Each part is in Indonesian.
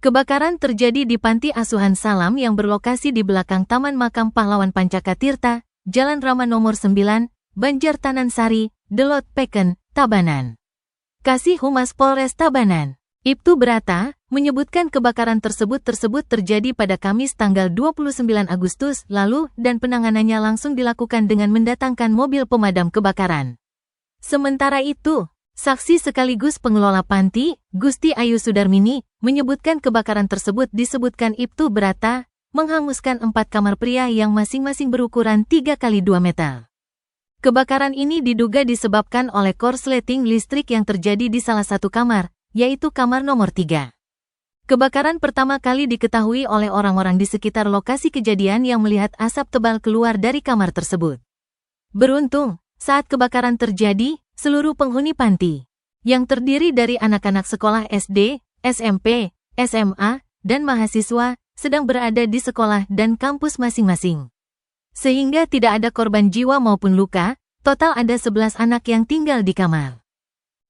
Kebakaran terjadi di Panti Asuhan Salam yang berlokasi di belakang Taman Makam Pahlawan Pancakatirta, Jalan Rama Nomor 9, Banjartanansari, Delot Peken, Tabanan. Kasih Humas Polres Tabanan, Ibtu Brata, menyebutkan kebakaran tersebut terjadi pada Kamis tanggal 29 Agustus lalu dan penanganannya langsung dilakukan dengan mendatangkan mobil pemadam kebakaran. Sementara itu, saksi sekaligus pengelola panti, Gusti Ayu Sudarmini, menyebutkan kebakaran tersebut disebutkan Ibtu Brata, menghanguskan 4 kamar pria yang masing-masing berukuran 3 x 2 meter. Kebakaran ini diduga disebabkan oleh korsleting listrik yang terjadi di salah satu kamar, yaitu kamar nomor 3. Kebakaran pertama kali diketahui oleh orang-orang di sekitar lokasi kejadian yang melihat asap tebal keluar dari kamar tersebut. Beruntung, saat kebakaran terjadi, seluruh penghuni panti, yang terdiri dari anak-anak sekolah SD, SMP, SMA, dan mahasiswa, sedang berada di sekolah dan kampus masing-masing. Sehingga tidak ada korban jiwa maupun luka, total ada 11 anak yang tinggal di kamar.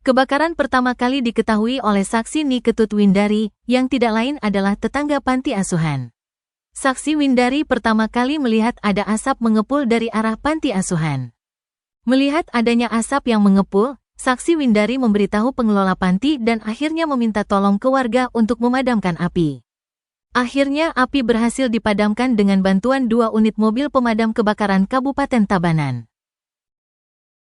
Kebakaran pertama kali diketahui oleh saksi Niketut Windari, yang tidak lain adalah tetangga panti asuhan. Saksi Windari pertama kali melihat ada asap mengepul dari arah panti asuhan. Melihat adanya asap yang mengepul, saksi Windari memberitahu pengelola panti dan akhirnya meminta tolong ke warga untuk memadamkan api. Akhirnya api berhasil dipadamkan dengan bantuan 2 unit mobil pemadam kebakaran Kabupaten Tabanan.